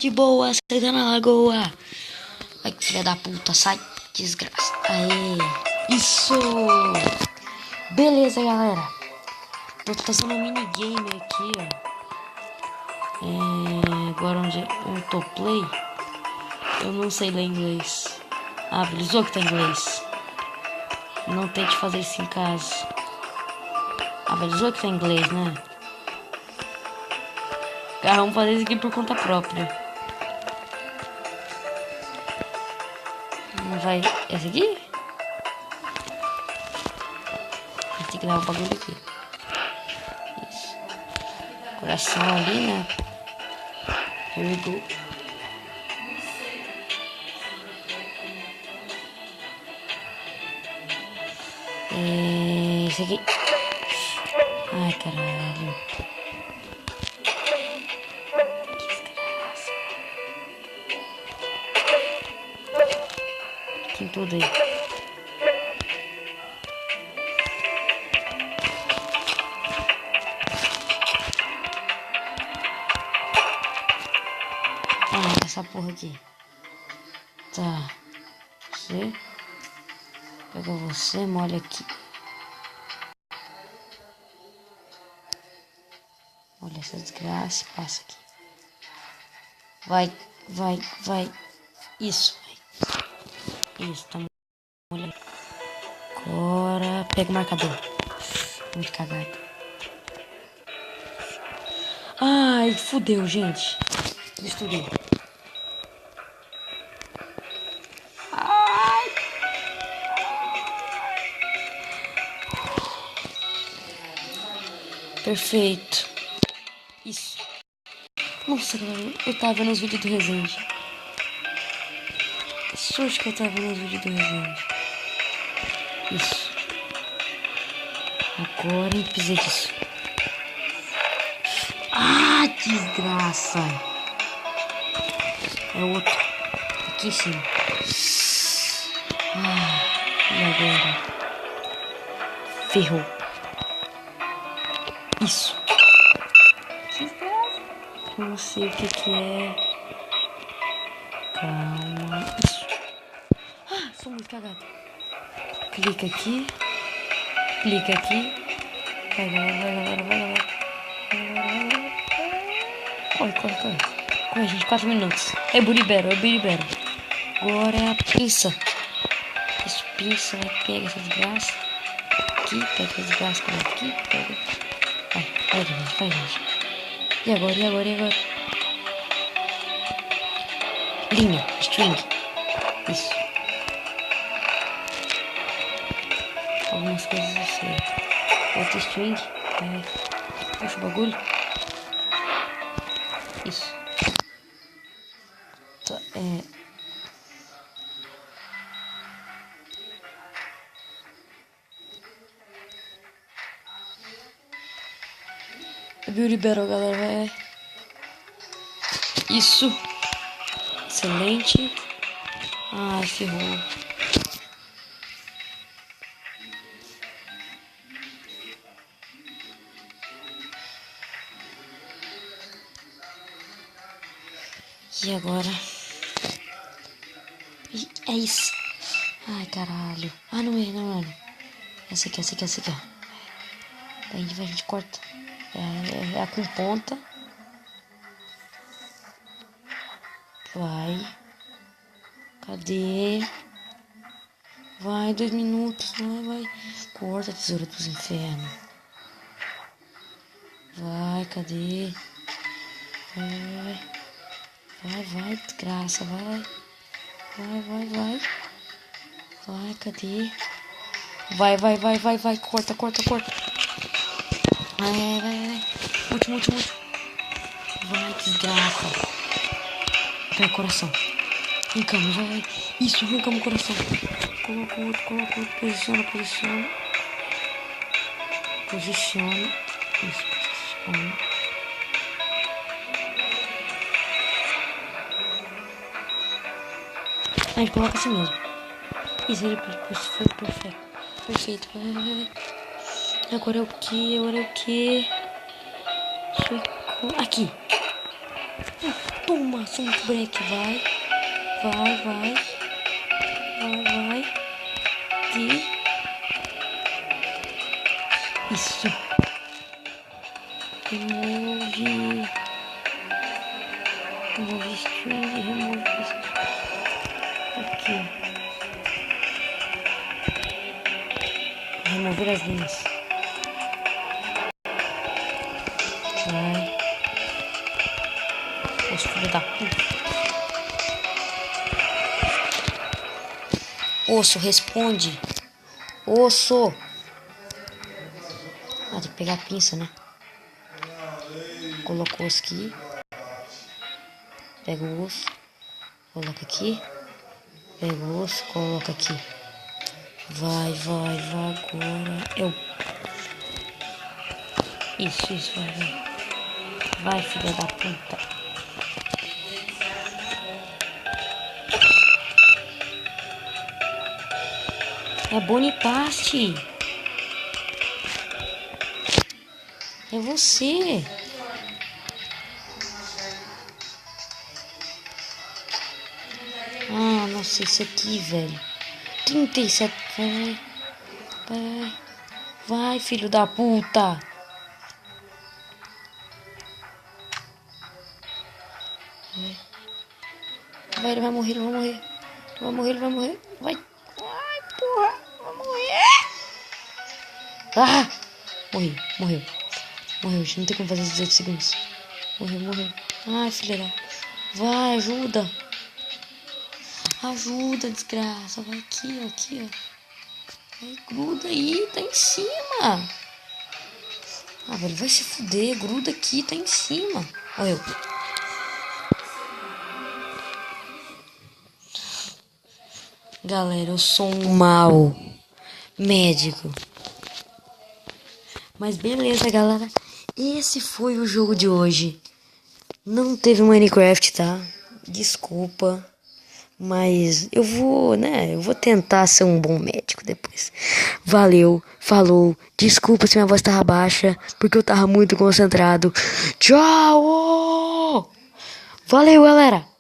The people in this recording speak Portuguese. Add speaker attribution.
Speaker 1: De boa, senta na lagoa. Ai, que filha da puta, sai, desgraça. Aê, isso. Beleza, galera. Tô fazendo um minigame aqui, ó. Agora onde eu tô play, eu não sei ler inglês. Ah, avisou que tá em inglês. Não tente fazer isso em casa. Avisou que tá em inglês, né? Cara, vamos fazer isso aqui por conta própria. Não vai... Esse aqui? Tem que dar o bagulho aqui. Isso. Coração ali, né? Here we go. Esse aqui. Ai, caralho. Desgraça. Tem tudo aí. Ah, essa porra aqui. Tá. Você. Pega você, molha aqui. Olha essa desgraça, passa aqui. Vai, vai, vai. Isso, vai. Isso, tá molhando. Agora, pega o marcador. Muito cagado. Ai, fudeu, gente. Misturei. Ai. Perfeito. Isso. Nossa, galera, eu tava vendo os vídeos do Resende. Que sorte que eu tava vendo os vídeos do Resende. Isso. Agora eu pisei disso. Ah, desgraça. É outro. Aqui em cima. Ah, e agora? Ferrou. Isso. Eu não sei o que é. Calma. Isso. Ah, sou muito cagado. Clica aqui. Clica aqui. Vai, galera, vai, galera. Corre. Corre, gente, 4 minutos. É buribero. Agora é a pinça. Isso, pinça, vai, pega essa desgraça. Aqui, pega essa desgraça, aqui, pega. Vai, gente. E agora? Linha, string. Isso. Algumas coisas eu sei. Outra string. Puxa o bagulho. Isso. Tá, Beauty Battle, galera. Isso. Excelente. Ai, ferrou. E agora? É isso. Ai, caralho. Ah, não é. Essa aqui. Daí a gente corta. É a com ponta. Vai. Cadê? Vai, 2 minutos. Vai. Corta a tesoura dos infernos. Vai, cadê? Vai, desgraça, vai. Vai, cadê? Vai, corta. Vai. Último. Vai, desgraça. Vai, coração. Arrancamos, vai. Isso, arrancamos o coração. Coloca outro. Posiciona. Isso, posiciona. A gente coloca assim mesmo. Isso foi perfeito. Vai. Agora é o que? Aqui. Toma, Sonic Break. Vai. Aqui. Isso. Remove string, remove aqui. Remover as linhas. Vai. Osso, filho da puta. Osso, responde. Osso. Ah, tem que pegar a pinça, né? Coloca o osso aqui. Pega o osso. Coloca aqui. Pega o osso, coloca aqui. Vai agora. Isso, vai. Vai, filha da puta. É Bonipaste. É você. Ah, nossa, esse aqui, velho. 37. Vai, filho da puta. Vai, ele vai morrer. Vai. Ai, porra. Vai morrer. Ah! Morreu. Gente, não tem como fazer 18 segundos. Morreu. Ai, filha da... Vai, ajuda. Ajuda, desgraça. Vai aqui, ó. Vai, gruda aí, tá em cima. Ah, velho, vai se fuder. Gruda aqui, tá em cima. Morreu. Galera, eu sou um mau médico. Mas beleza, galera. Esse foi o jogo de hoje. Não teve Minecraft, tá? Desculpa. Mas eu vou tentar ser um bom médico depois. Valeu, falou. Desculpa se minha voz tava baixa, porque eu tava muito concentrado. Tchau! Valeu, galera!